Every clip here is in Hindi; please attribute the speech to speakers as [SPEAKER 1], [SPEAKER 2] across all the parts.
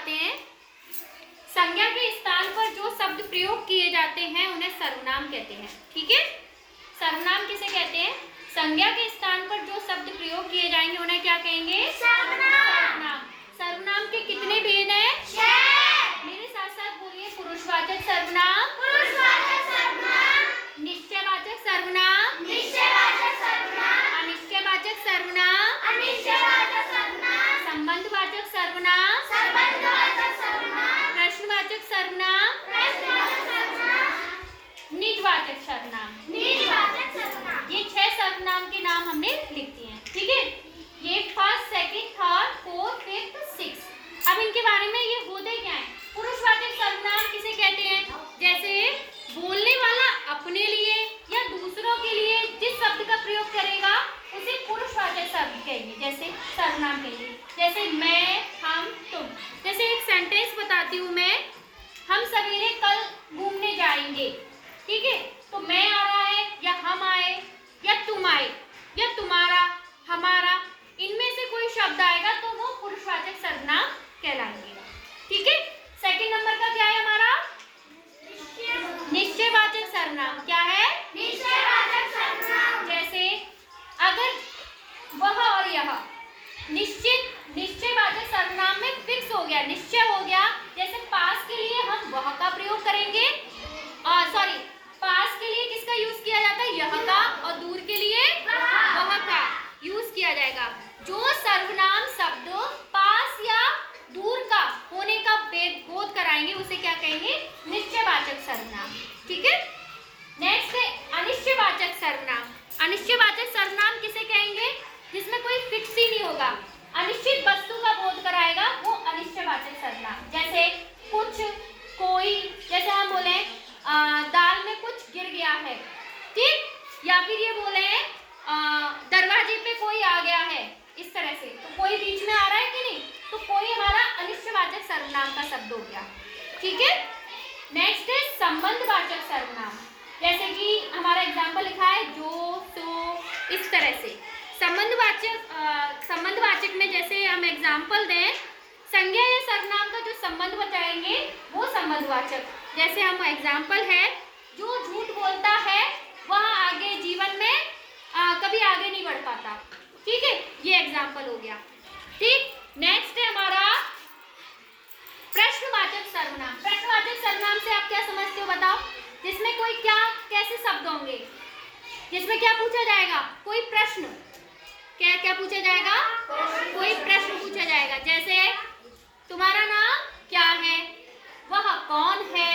[SPEAKER 1] जाते हैं। संज्ञा के स्थान पर जो शब्द प्रयोग किए जाते हैं उन्हें सर्वनाम कहते हैं। ठीक है, सर्वनाम किसे कहते हैं? संज्ञा के स्थान पर जो शब्द प्रयोग किए जाएंगे उन्हें क्या कहेंगे? सर्वनाम। सर्वनाम के कितने भेद हैं? 6। मेरे साथ साथ बोलिए। पुरुषवाचक सर्वनाम, पुरुषवाचक सर्वनाम, निश्चयवाचक सर्वनाम, निश्चयवाचक सर्वनाम, अनिश्चयवाचक सर्वनाम, अनिश्चयवाचक सर्वनाम, संबंधवाचक सर्वनाम, संबंधवाचक सर्वनाम, प्रश्नवाचक सर्वनाम, प्रश्नवाचक सर्वनाम, निजवाचक सर्वनाम, निजवाचक सर्वनाम। ये 6 सर्वनाम के नाम हमने लिख दिए हैं। ठीक है, ये first, second, third, fourth, fifth, sixth. अब इनके बारे में ये होते क्या है? पुरुषवाचक सर्वनाम किसे कहते हैं? जैसे बोलने वाला अपने लिए या दूसरों के लिए जिस शब्द का प्रयोग करेगा उसे पुरुषवाचक शब्द कहेंगे। जैसे सर्वनाम कहेंगे, जैसे मैं, हम, तुम। जैसे एक सेंटेंस बताती हूँ मैं, हम सवेरे कल घूमने जाएंगे। ठीक है, तो मैं आ रहा है या हम आए या तुम आए या तुम्हारा, हमारा, इनमें से कोई शब्द आएगा तो वो पुरुषवाचक सर्वनाम कहलाएंगे। ठीक है, सेकंड नंबर का क्या है हमारा? निश्चयवाचक सर्वनाम। क्या है? निश्चयवाचक सर्वनाम। जैसे अगर वह और यह, निश्चयवाचक सर्वनाम में फिक्स हो गया, निश्चय हो गया। जैसे पास के लिए हम वह का प्रयोग करेंगे, सॉरी, पास के लिए किसका यूज किया जाता है? यह का, और दूर के लिए वह का यूज किया जाएगा। जो सर्वनाम शब्द पास या दूर का होने का बोध कराएंगे उसे क्या कहेंगे? निश्चयवाचक सर्वनाम। ठीक है, नेक्स्ट है अनिश्चयवाचक सर्वनाम। अनिश्चयवाचक सर्वनाम किसे कहेंगे? जिसमें कोई फिक्स ही नहीं होगा, अनिश्चित वस्तु का बोध कराएगा, वो अनिश्चयवाचक सर्वनाम। जैसे कुछ, कोई। जैसे हम बोले दाल में कुछ गिर गया है, ठीक, या फिर ये बोले दरवाजे पे कोई आ गया है, इस तरह से। तो कोई बीच में आ रहा है कि नहीं, तो कोई हमारा अनिश्चयवाचक सर्वनाम का शब्द हो गया। ठीक है, नेक्स्ट है संबंधवाचक सर्वनाम। जैसे कि हमारा एग्जाम्पल लिखा है जो, सो, इस तरह से। संबंधवाचक में जैसे हम एग्जाम्पल दें, संज्ञा या सर्वनाम का जो संबंध बताएंगे वो संबंधवाचक। जैसे हम एग्जाम्पल है, जो झूठ बोलता है वह आगे जीवन में कभी आगे नहीं बढ़ पाता। ठीक है, ये एग्जाम्पल हो गया। ठीक, नेक्स्ट है हमारा प्रश्नवाचक सर्वनाम। प्रश्नवाचक सर्वनाम से आप क्या समझते हो बताओ? जिसमें कोई क्या, कैसे शब्द होंगे? जिसमें क्या पूछा जाएगा? कोई प्रश्न। क्या क्या पूछा जाएगा? कोई प्रश्न पूछा जाएगा। जैसे तुम्हारा नाम क्या है, वह कौन है,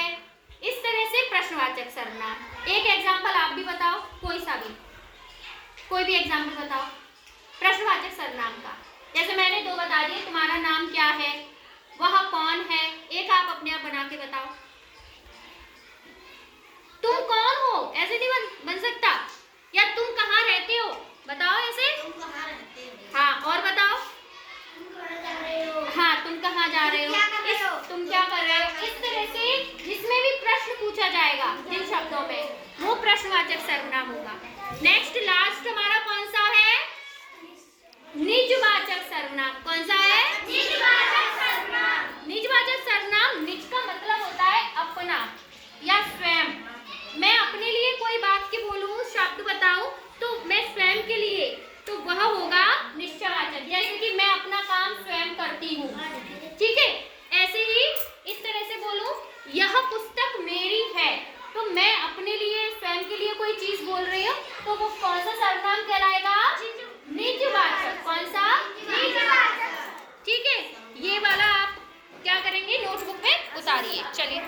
[SPEAKER 1] इस तरह से प्रश्नवाचक सर्वनाम। एक एग्जाम्पल आप भी बताओ, कोई सा भी, कोई भी एग्जाम्पल बताओ प्रश्नवाचक सर्वनाम का। जैसे मैंने 2 बता दिए, तुम्हारा नाम क्या है, वह कौन है। एक आप अपने आप बना के बताओ, तुम कौन हो, ऐसे नहीं बन सकता। या तुम कहाँ रहते हो, बताओ ऐसे। तुम कहाँ रहते हो। हाँ, और बताओ। तुम कहाँ जा रहे हो। हाँ, तुम कहाँ जा रहे हो, तुम क्या कर रहे हो। इस तरह से जिसमें भी प्रश्न पूछा जाएगा जिन शब्दों में, वो प्रश्नवाचक सर्वनाम होगा। नेक्स्ट लास्ट हमारा कौन सा है? निजवाचक सर्वनाम। कौन सा है? निजवाचक सर्वनाम। निजवाचक सर्वनाम, निज का मतलब होता है अपना या स्वयं। मैं अपने लिए कोई बात की बोलूं, शब्द बताऊं, तो मैं स्वयं के लिए, तो वह होगा निश्चयवाचक। जैसे कि मैं अपना काम स्वयं करती हूँ। ठीक है, ऐसे ही इस तरह से बोलूं, यह पुस्तक मेरी है, तो मैं अपने लिए, स्वयं के लिए कोई चीज बोल रही हूँ, तो वो कौन सा सर्वनाम कहलाएगा? निजवाचक। कौन सा? निजवाचक। ठीक है, ये वाला आप क्या करेंगे? नोटबुक में उतारिए। चलिए।